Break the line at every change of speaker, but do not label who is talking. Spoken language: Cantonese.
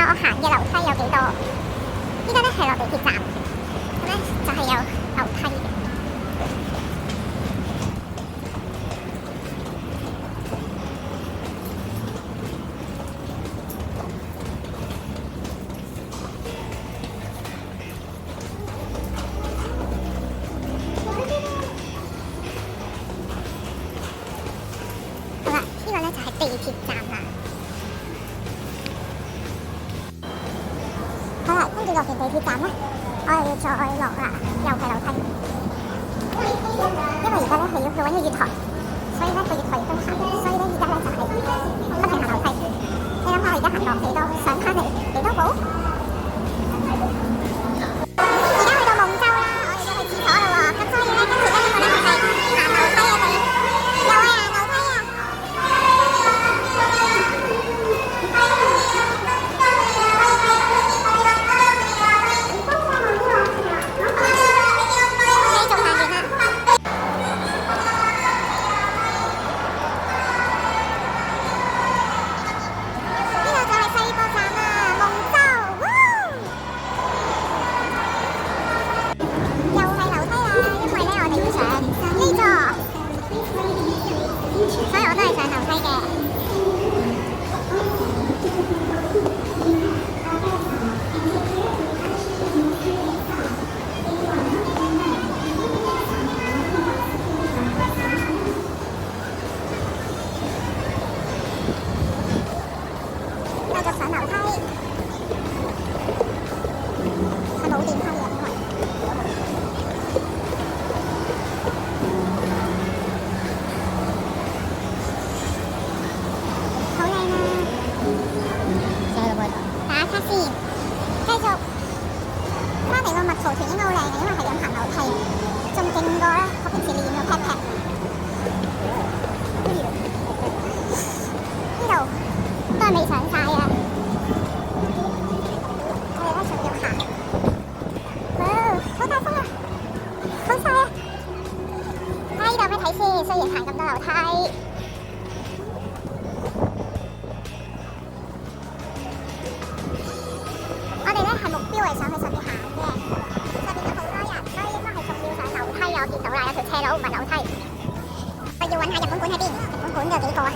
我行嘅樓梯有幾多。依家咧係落地鐵站，咁咧就係有樓梯嘅。好啦，呢個咧就係地鐵站啦。好啦，跟住落完地鐵站咧，我又要再落啦，又係樓梯。因為而家咧係要去揾個月台，所以咧個月台亦都行，所以咧而家咧就係不停行樓梯。你諗下，我而家行落幾多，上翻嚟幾多步？而家去到夢洲啦，我哋要去廁所啦喎，咁所以咧跟住咧呢個咧係行樓梯嘅地，又係行樓梯啊！所以我都係上樓梯嘅。繼續上樓梯，係冇電梯嘅，因為好靚啊！打卡先，繼續翻嚟個蜜桃團應該好靚嘅，因為係咁行樓梯，仲勁過咧我平時練個 pat pat。呢度都係未上晒啊！我哋咧仲要行，好大風啊，好曬啊！睇下呢度有咩睇先，雖然行咁多樓梯。我哋咧係目標係上去上面行嘅，上面有好多人，所以應該係仲要上樓梯嘅。我見到啦，有條斜路唔係樓梯。我要揾下日本館喺邊，日本館有幾個啊？